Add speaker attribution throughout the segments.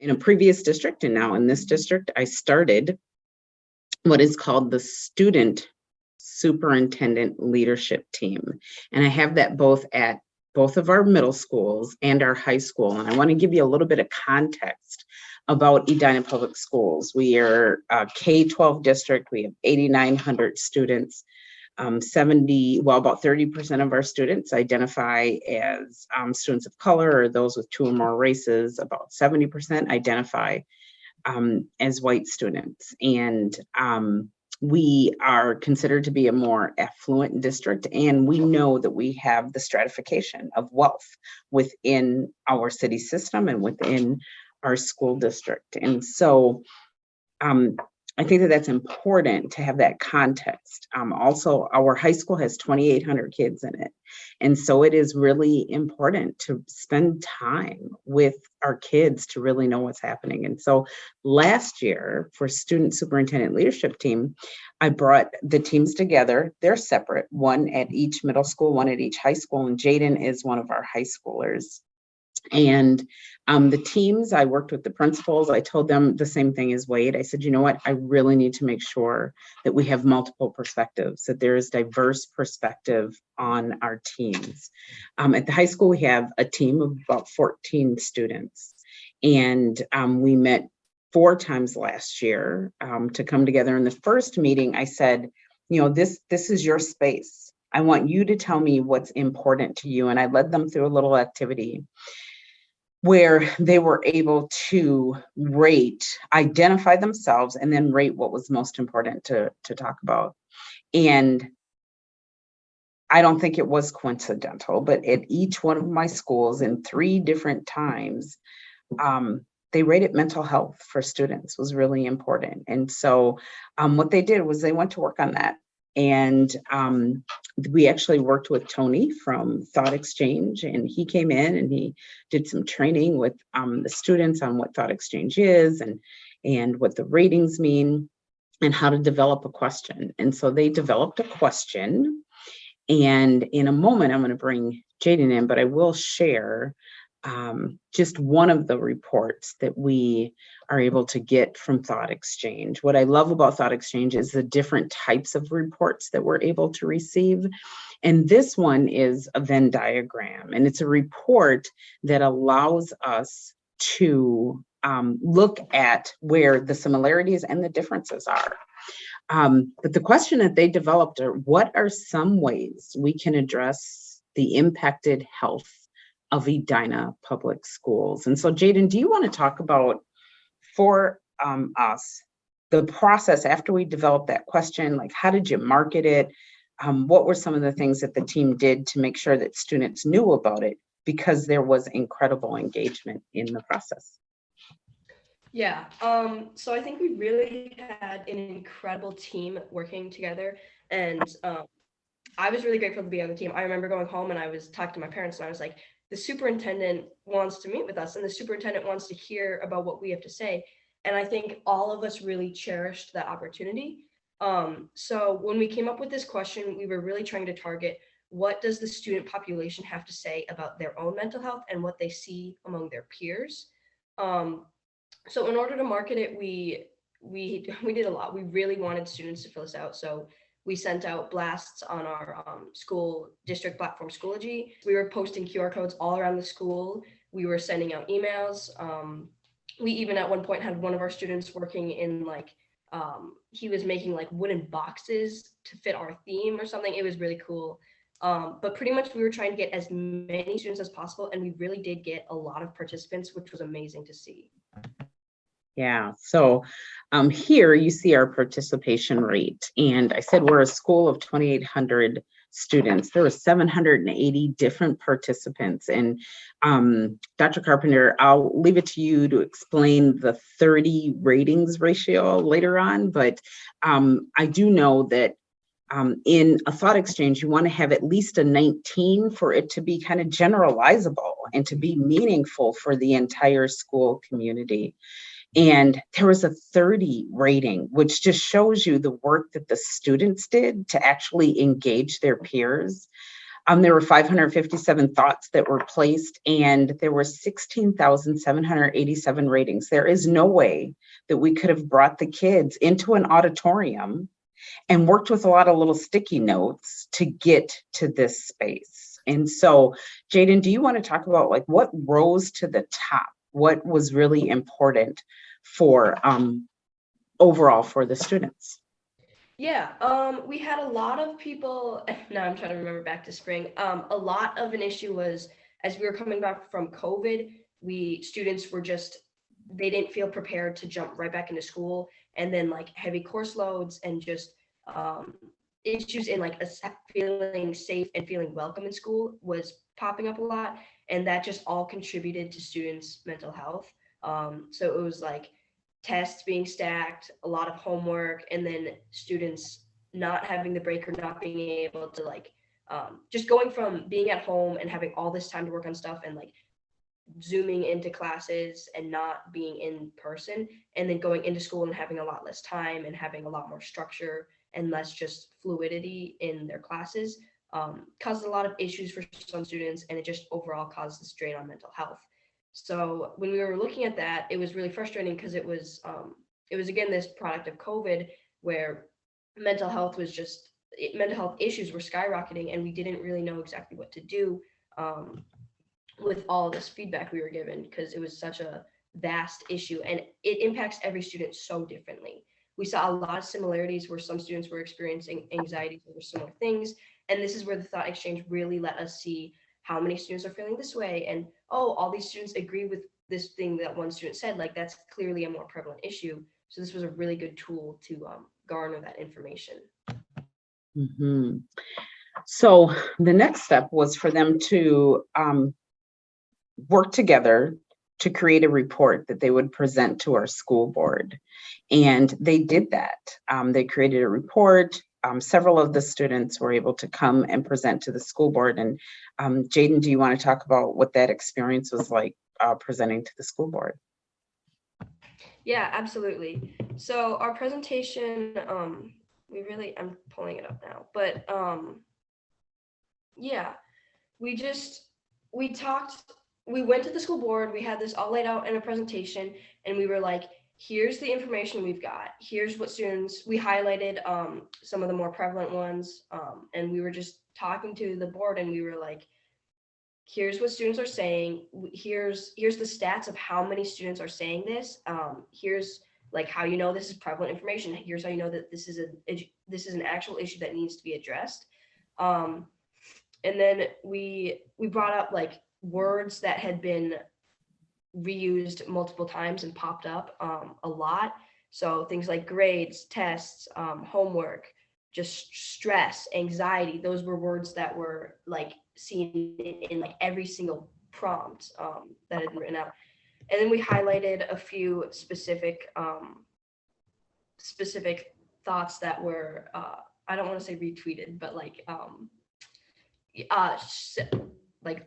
Speaker 1: in a previous district and now in this district, I started what is called the Student Superintendent Leadership Team. And I have that both at both of our middle schools and our high school. And I want to give you a little bit of context about Edina Public Schools. We are a K-12 district. We have 8,900 students. About 30% of our students identify as students of color or those with 2 or more races. About 70% identify as white students. And we are considered to be a more affluent district, and we know that we have the stratification of wealth within our city system and within our school district. And so I think that that's important to have that context. Also, our high school has 2,800 kids in it. And so it is really important to spend time with our kids to really know what's happening. And so last year for Student Superintendent Leadership Team, I brought the teams together. They're separate, one at each middle school, one at each high school, and Jaden is one of our high schoolers. And the teams, I worked with the principals. I told them the same thing as Wade. I said, you know what, I really need to make sure that we have multiple perspectives, that there is diverse perspective on our teams. At the high school, we have a team of about 14 students. And we met 4 times last year to come together. In the first meeting, I said, you know, this is your space. I want you to tell me what's important to you. And I led them through a little activity where they were able to identify themselves, and then rate what was most important to talk about. And I don't think it was coincidental, but at each one of my schools in 3 different times, they rated mental health for students was really important. And so what they did was they went to work on that. And we actually worked with Tony from ThoughtExchange, and he came in and he did some training with the students on what ThoughtExchange is and what the ratings mean and how to develop a question. And so they developed a question. And in a moment, I'm going to bring Jaden in, but I will share just one of the reports that we are able to get from ThoughtExchange. What I love about ThoughtExchange is the different types of reports that we're able to receive. And this one is a Venn diagram, and it's a report that allows us to look at where the similarities and the differences are. But the question that they developed are, what are some ways we can address the impacted health of Edina Public Schools? And so Jaden, do you want to talk about for us the process after we developed that question? Like, how did you market it? What were some of the things that the team did to make sure that students knew about it, because there was incredible engagement in the process?
Speaker 2: Yeah, so I think we really had an incredible team working together, and I was really grateful to be on the team. I remember going home and I was talking to my parents and I was like, the superintendent wants to meet with us and the superintendent wants to hear about what we have to say. And I think all of us really cherished that opportunity. So when we came up with this question, we were really trying to target, what does the student population have to say about their own mental health and what they see among their peers? So in order to market it, we did a lot. We really wanted students to fill this out. So we sent out blasts on our school district platform, Schoology. We were posting QR codes all around the school. We were sending out emails. We even at one point had one of our students working in he was making like wooden boxes to fit our theme or something. It was really cool. But pretty much we were trying to get as many students as possible, and we really did get a lot of participants, which was amazing to see.
Speaker 1: Yeah, so here you see our participation rate. And I said we're a school of 2,800 students. There were 780 different participants. And Dr. Carpenter, I'll leave it to you to explain the 30 ratings ratio later on. But I do know that in a ThoughtExchange, you want to have at least a 19 for it to be kind of generalizable and to be meaningful for the entire school community. And there was a 30 rating, which just shows you the work that the students did to actually engage their peers. There were 557 thoughts that were placed, and there were 16,787 ratings. There is no way that we could have brought the kids into an auditorium and worked with a lot of little sticky notes to get to this space. And so, Jaden, do you want to talk about like what rose to the top? What was really important for overall for the students?
Speaker 2: Yeah, we had a lot of people. Now I'm trying to remember back to spring. A lot of an issue was as we were coming back from COVID, students were just they didn't feel prepared to jump right back into school, and then like heavy course loads and just issues in like feeling safe and feeling welcome in school was popping up a lot, and that just all contributed to students' mental health. So it was like tests being stacked, a lot of homework, and then students not having the break or not being able to like just going from being at home and having all this time to work on stuff and like zooming into classes and not being in person, and then going into school and having a lot less time and having a lot more structure and less just fluidity in their classes, caused a lot of issues for some students, and it just overall caused a strain on mental health. So when we were looking at that, it was really frustrating because it was again this product of COVID where mental health issues were skyrocketing, and we didn't really know exactly what to do with all this feedback we were given because it was such a vast issue and it impacts every student so differently. We saw a lot of similarities where some students were experiencing anxiety over similar things, and this is where the Thought Exchange really let us see how many students are feeling this way, and oh, all these students agree with this thing that one student said, like that's clearly a more prevalent issue. So this was a really good tool to garner that information.
Speaker 1: Mm-hmm. So the next step was for them to work together to create a report that they would present to our school board. And they did that. They created a report. Several of the students were able to come and present to the school board. And Jaden, do you want to talk about what that experience was like presenting to the school board?
Speaker 2: Yeah, absolutely. So our presentation, I'm pulling it up now, but yeah, we went to the school board, we had this all laid out in a presentation, and we were like, here's the information we've got. Here's what students, we highlighted some of the more prevalent ones, and we were just talking to the board, and we were like, here's what students are saying. Here's the stats of how many students are saying this. Here's like how you know this is prevalent information. Here's how you know that this is an actual issue that needs to be addressed. And then we brought up like words that had been reused multiple times and popped up a lot. So things like grades, tests, homework, just stress, anxiety. Those were words that were like seen in like every single prompt that had been written out. And then we highlighted a few specific thoughts that were I don't want to say retweeted, but like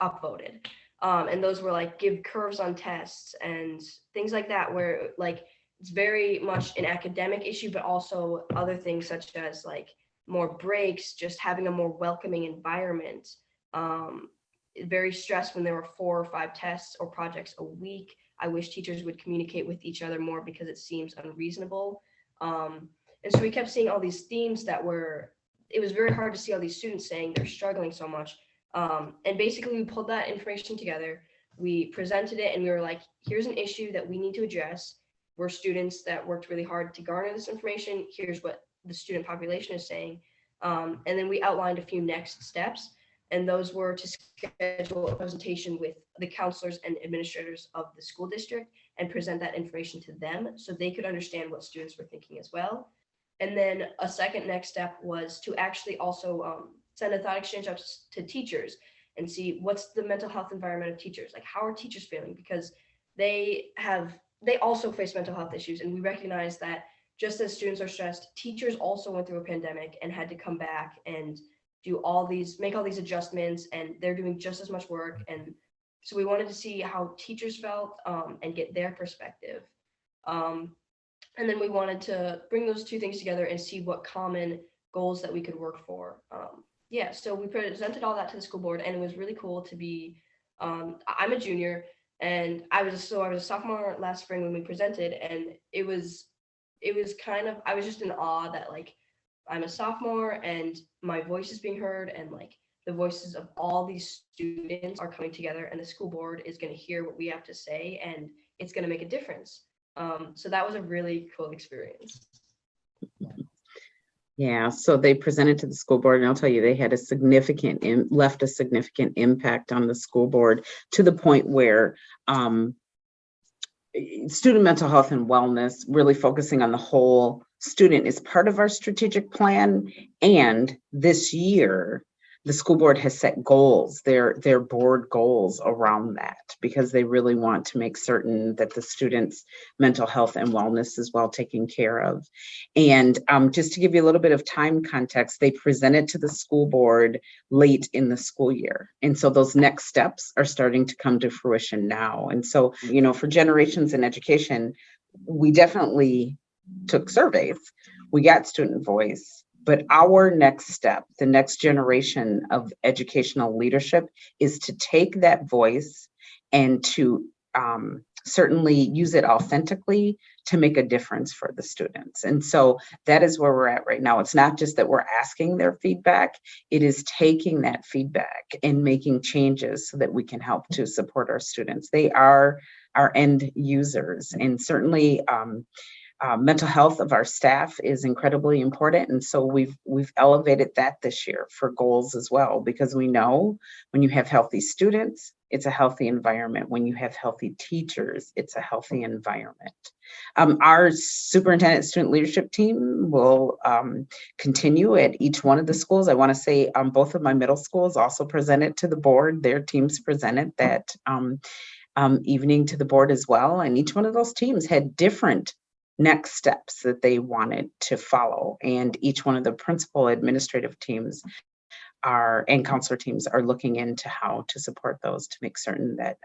Speaker 2: upvoted. And those were like give curves on tests and things like that, where like it's very much an academic issue, but also other things such as like more breaks, just having a more welcoming environment. Very stressed when there were 4 or 5 tests or projects a week. I wish teachers would communicate with each other more because it seems unreasonable. And so we kept seeing all these themes it was very hard to see all these students saying they're struggling so much. And basically we pulled that information together, we presented it, and we were like, here's an issue that we need to address. We're students that worked really hard to garner this information. Here's what the student population is saying. And then we outlined a few next steps, and those were to schedule a presentation with the counselors and administrators of the school district and present that information to them so they could understand what students were thinking as well. And then a second next step was to actually also send a thought exchange up to teachers and see what's the mental health environment of teachers. Like, how are teachers feeling? Because they also face mental health issues. And we recognize that just as students are stressed, teachers also went through a pandemic and had to come back and make all these adjustments, and they're doing just as much work. And so we wanted to see how teachers felt and get their perspective. And then we wanted to bring those two things together and see what common goals that we could work for. yeah, so we presented all that to the school board, and it was really cool to be. I'm a junior, and I was a sophomore last spring when we presented, and it was kind of, I was just in awe that like I'm a sophomore and my voice is being heard, and like the voices of all these students are coming together, and the school board is going to hear what we have to say, and it's going to make a difference. So that was a really cool experience.
Speaker 1: Yeah, so they presented to the school board, and I'll tell you, they had left a significant impact on the school board, to the point where student mental health and wellness, really focusing on the whole student, is part of our strategic plan. And this year, the school board has set goals, their board goals around that, because they really want to make certain that the students' mental health and wellness is well taken care of. And just to give you a little bit of time context, they presented to the school board late in the school year. And so those next steps are starting to come to fruition now. And so, for generations in education, we definitely took surveys, we got student voice, but our next step, the next generation of educational leadership, is to take that voice and to certainly use it authentically to make a difference for the students. And so that is where we're at right now. It's not just that we're asking their feedback, it is taking that feedback and making changes so that we can help to support our students. They are our end users, and certainly mental health of our staff is incredibly important. And so we've elevated that this year for goals as well, because we know when you have healthy students, it's a healthy environment. When you have healthy teachers, it's a healthy environment. Our superintendent student leadership team will continue at each one of the schools. I want to say both of my middle schools also presented to the board. Their teams presented that evening to the board as well. And each one of those teams had different next steps that they wanted to follow. And each one of the principal administrative teams and counselor teams are looking into how to support those, to make certain that,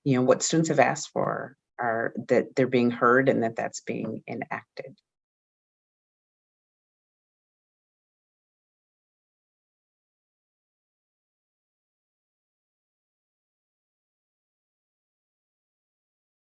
Speaker 1: what students have asked for that they're being heard, and that that's being enacted.